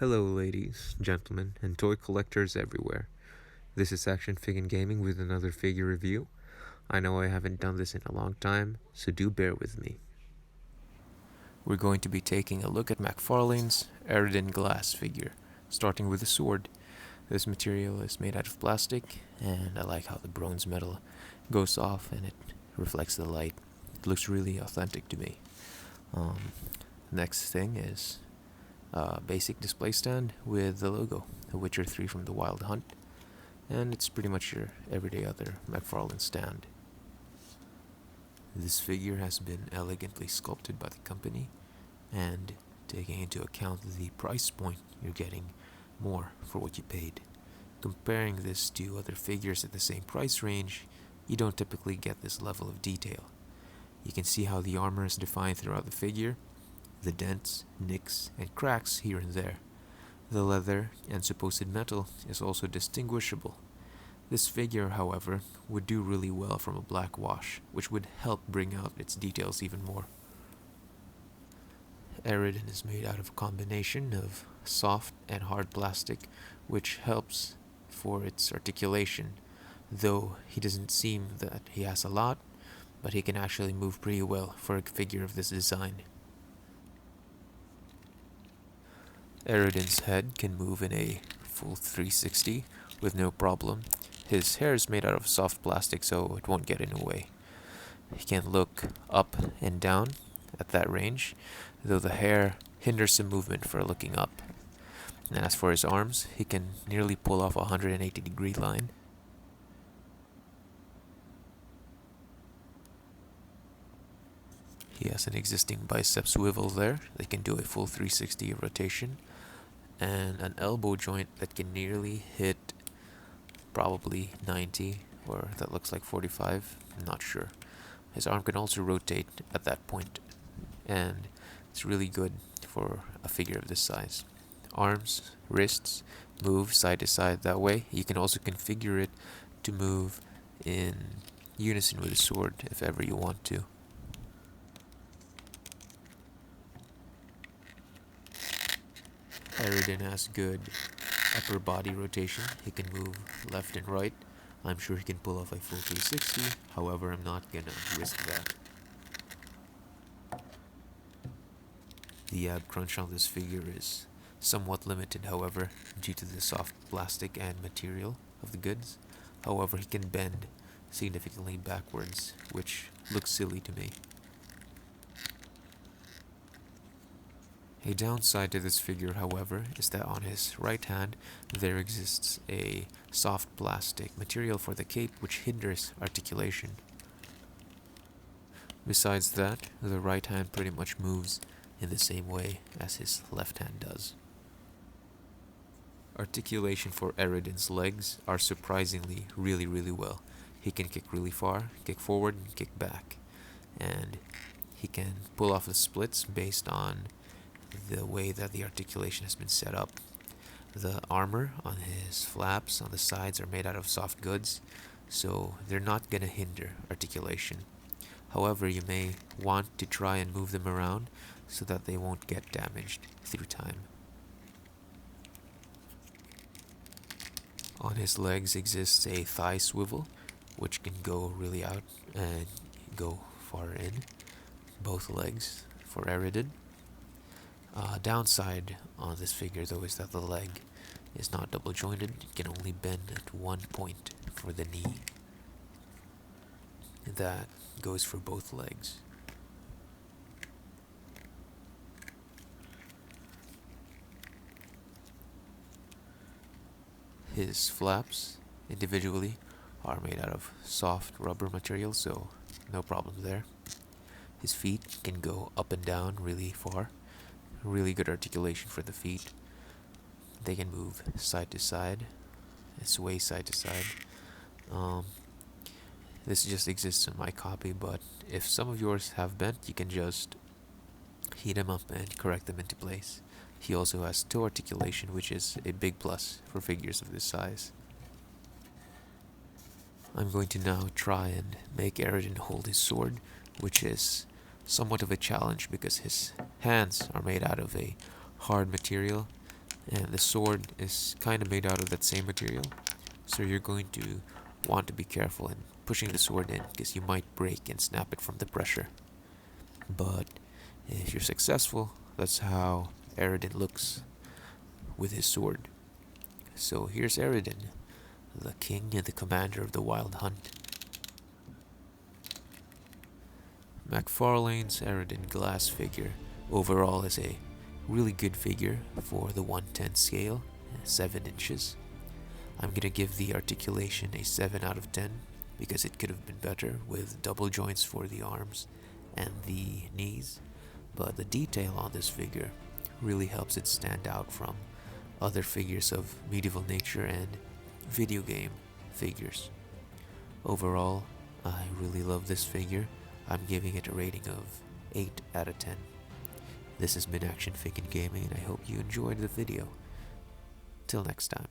Hello ladies, gentlemen, and toy collectors everywhere. This is Action Fig and Gaming with another figure review. I know I haven't done this in a long time, so do bear with me. We're going to be taking a look at McFarlane's Eredin Glass figure, starting with the sword. This material is made out of plastic, and I like how the bronze metal goes off and it reflects the light. It looks really authentic to me. Next thing is a basic display stand with the logo, the Wotcher III from the Wild Hunt, and it's pretty much your everyday other McFarlane stand. This figure has been elegantly sculpted by the company, and taking into account the price point, you're getting more for what you paid. Comparing this to other figures at the same price range, you don't typically get this level of detail. You can see how the armor is defined throughout the figure, the dents, nicks, and cracks here and there. The leather and supposed metal is also distinguishable. This figure, however, would do really well from a black wash, which would help bring out its details even more. Eredin is made out of a combination of soft and hard plastic, which helps for its articulation, though he doesn't seem that he has a lot, but he can actually move pretty well for a figure of this design. Eredin's head can move in a full 360 with no problem. His hair is made out of soft plastic, so it won't get in the way. He can look up and down at that range, though the hair hinders the movement for looking up. And as for his arms, he can nearly pull off a 180-degree line. He has an existing bicep swivel there that can do a full 360 rotation, and an elbow joint that can nearly hit probably 90, or that looks like 45, I'm not sure. His arm can also rotate at that point, and it's really good for a figure of this size. Arms, wrists move side to side that way. You can also configure it to move in unison with the sword if ever you want to. Eredin has good upper body rotation. He can move left and right. I'm sure he can pull off a full 360, however I'm not gonna risk that. The ab crunch on this figure is somewhat limited, however, due to the soft plastic and material of the goods. However, he can bend significantly backwards, which looks silly to me. A downside to this figure, however, is that on his right hand there exists a soft plastic material for the cape which hinders articulation. Besides that, the right hand pretty much moves in the same way as his left hand does. Articulation for Eredin's legs are surprisingly really well. He can kick really far, kick forward, and kick back. And he can pull off the splits based on the way that the articulation has been set up. The armor on his flaps on the sides are made out of soft goods, so they're not going to hinder articulation. However, you may want to try and move them around so that they won't get damaged through time. On his legs exists a thigh swivel, which can go really out and go far in, both legs for Eredin. Downside on this figure though is that the leg is not double jointed. It can only bend at one point for the knee. That goes for both legs. His flaps individually are made out of soft rubber material, so no problem there. His feet can go up and down really far. Really good articulation for the feet. They can move side to side, sway side to side. This just exists in my copy, but if some of yours have bent, you can just heat them up and correct them into place. He also has toe articulation, which is a big plus for figures of this size. I'm going to now try and make Eredin hold his sword, which is somewhat of a challenge because his hands are made out of a hard material And the sword is kind of made out of that same material, so you're going to want to be careful in pushing the sword in because you might break and snap it from the pressure. But if you're successful, that's how Eredin looks with his sword. So here's Eredin, the king and the commander of the Wild Hunt. McFarlane's Eredin Glass figure overall is a really good figure for the 1/10 scale, 7 inches. I'm gonna give the articulation a 7 out of 10 because it could have been better with double joints for the arms and the knees, but the detail on this figure really helps it stand out from other figures of medieval nature and video game figures. Overall, I really love this figure. I'm giving it a rating of 8 out of 10. This has been Action Figure Gaming, and I hope you enjoyed the video. Till next time.